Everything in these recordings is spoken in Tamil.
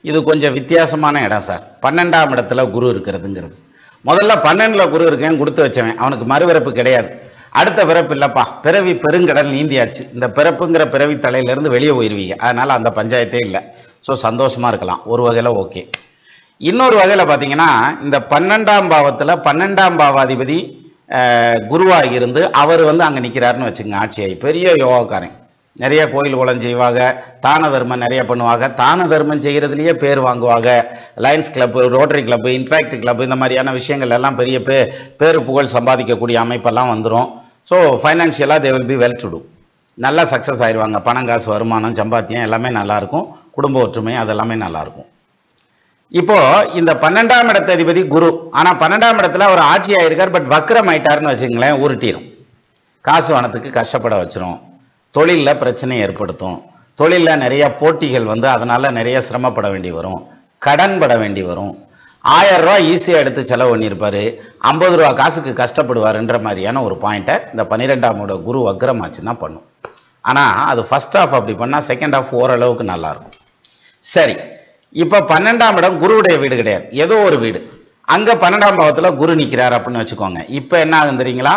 இது கொஞ்சம் வித்தியாசமான இடம் சார். 12ஆம் இடத்துல குரு இருக்கிறதுங்கிறது. முதல்ல 12ல குரு இருக்கேன் கொடுத்து வச்சவன் அவனுக்கு மறுபிறப்பு கிடையாது. அடுத்த பிறப்பு இல்லப்பா, பிறவி பெருங்கடல் நீந்தியாச்சு, இந்த பிறப்புங்கிற பிறவி தலையிலிருந்து வெளியே போயிருவீங்க, அதனால அந்த பஞ்சாயத்தே இல்லை. ஸோ சந்தோஷமா இருக்கலாம், ஒரு வகையில் ஓகே. இன்னொரு வகையில் பார்த்தீங்கன்னா, இந்த 12ஆம் பாவத்தில் 12ஆம் பாவாதிபதி குருவாக இருந்து அவர் அங்கே நிற்கிறாருன்னு வச்சுங்க, ஆட்சியாகி பெரிய யோகாக்காரன், நிறைய கோயில் குளம் செய்வாங்க, தான தர்மம் நிறைய பண்ணுவாங்க, தான தர்மம் செய்கிறதுலையே பேர் வாங்குவாங்க. Lions club, rotary club, interact club, இந்த மாதிரியான விஷயங்கள் எல்லாம் பெரிய பேர் புகழ் சம்பாதிக்கக்கூடிய அமைப்பெல்லாம் வந்துடும். ஸோ ஃபைனான்ஷியலாக they will be well to do, நல்லா சக்ஸஸ் ஆயிடுவாங்க. பணம் காசு வருமானம் சம்பாத்தியம் எல்லாமே நல்லாயிருக்கும், குடும்ப ஒற்றுமை அதெல்லாமே நல்லாயிருக்கும். இப்போ இந்த 12ஆம் இடத்த அதிபதி குரு, ஆனால் 12ஆம் இடத்துல அவர் ஆட்சி ஆயிருக்கார், பட் வக்ரம் ஆயிட்டாருன்னு வச்சுங்களேன், உருட்டிடும், காசு வனத்துக்கு கஷ்டப்பட வச்சிரும், தொழிலில் பிரச்சனை ஏற்படுத்தும், தொழிலில் நிறைய போட்டிகள் அதனால் நிறைய சிரமப்பட வேண்டி வரும், கடன் பட வேண்டி வரும். 1000 ரூபா ஈஸியாக எடுத்து செலவு பண்ணியிருப்பார், 50 ரூபா காசுக்கு கஷ்டப்படுவார்ன்ற மாதிரியான ஒரு பாயிண்ட்டை இந்த 12ஆம் குரு வக்ரமாச்சுன்னா பண்ணும். ஆனால் அது ஃபர்ஸ்ட் ஆஃப் அப்படி பண்ணால் செகண்ட் ஆஃப் ஓரளவுக்கு நல்லாயிருக்கும். சரி, இப்போ 12ஆம் இடம் குருவுடைய வீடு கிடையாது, ஏதோ ஒரு வீடு, அங்கே 12ஆம் பாவத்தில் குரு நிற்கிறார் அப்படின்னு வச்சுக்கோங்க. இப்போ என்ன ஆகும் தெரியுங்களா,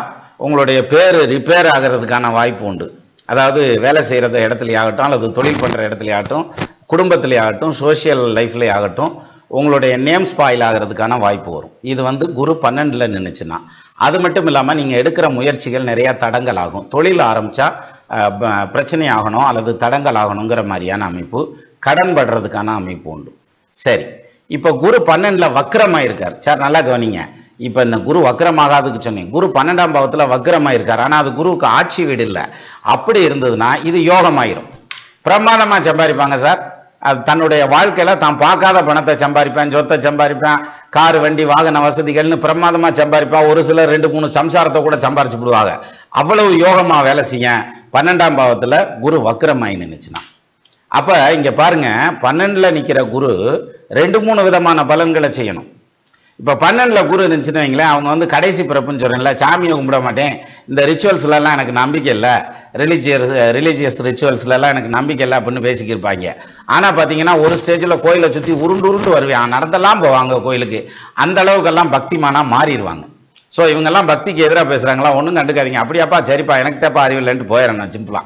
உங்களுடைய பேர் ரிப்பேர் ஆகிறதுக்கான வாய்ப்பு உண்டு. அதாவது வேலை செய்கிற இடத்துலையே ஆகட்டும், அல்லது தொழில் பண்ணுற இடத்துலையே ஆகட்டும், குடும்பத்திலே ஆகட்டும், சோசியல் லைஃப்லேயே ஆகட்டும், உங்களுடைய நேம் ஸ்பாயில் ஆகிறதுக்கான வாய்ப்பு வரும். இது குரு 12ல் நின்றுச்சுன்னா. அது மட்டும் இல்லாமல் நீங்கள் எடுக்கிற முயற்சிகள் நிறையா தடங்கள் ஆகும். தொழில் ஆரம்பித்தா பிரச்சனை ஆகணும் அல்லது தடங்கள் ஆகணுங்கிற மாதிரியான அமைப்பு, கடன் படுறதுக்கான அமைப்பு உண்டு. சரி, இப்போ குரு 12ல் வக்ரமாக இருக்கார் சார், நல்லா கவனிங்க. இப்போ இந்த குரு வக்ரமாகாதுக்கு சொன்னேன், குரு 12ஆம் பாவத்தில் வக்ரமாக இருக்கார், ஆனால் அது குருவுக்கு ஆட்சி வீடு இல்லை. அப்படி இருந்ததுன்னா இது யோகமாயிரும், பிரமாதமாக சம்பாதிப்பாங்க சார். அது தன்னுடைய வாழ்க்கையில் தான் பார்க்காத பணத்தை சம்பாதிப்பேன், சொத்தை சம்பாதிப்பேன், கார் வண்டி வாகன வசதிகள்னு பிரமாதமாக சம்பாதிப்பான். ஒரு சிலர் 2-3 சம்சாரத்தை கூட சம்பாரிச்சு விடுவாங்க. அவ்வளவு யோகமாக வேலை செய்ய 12ஆம் பாவத்தில் குரு வக்ரமாயி நின்றுச்சுன்னா. அப்போ இங்கே பாருங்க, 12ல் நிற்கிற குரு 2-3 விதமான பலன்களை செய்யணும். இப்போ 12ல் குரு இருந்துச்சுன்னு வைங்களேன், அவங்க கடைசி பிறப்புன்னு சொல்கிறேன்ல, சாமியை கும்பிட மாட்டேன், இந்த ரிச்சுவல்ஸ்லாம் எனக்கு நம்பிக்கை இல்லை, ரிலீஜியஸ் ரிச்சுவல்ஸ்லாம் எனக்கு நம்பிக்கை இல்லை அப்படின்னு பேசிக்கிருப்பாங்க. ஆனால் பார்த்தீங்கன்னா ஒரு ஸ்டேஜில் கோயிலை சுற்றி உருண்டு வருவேன், நடந்தெல்லாம் போவாங்க கோயிலுக்கு, அந்த அளவுக்கெல்லாம் பக்திமானாக மாறிடுவாங்க. ஸோ இவங்கெல்லாம் பக்திக்கு எதிராக பேசுகிறாங்களா, ஒன்றும் கண்டுக்காதீங்க, அப்படியாப்பா சரிப்பா எனக்கு தேப்பா அறிவில்லைன்ட்டு போயிடறேன் நான் சிம்பிளாக.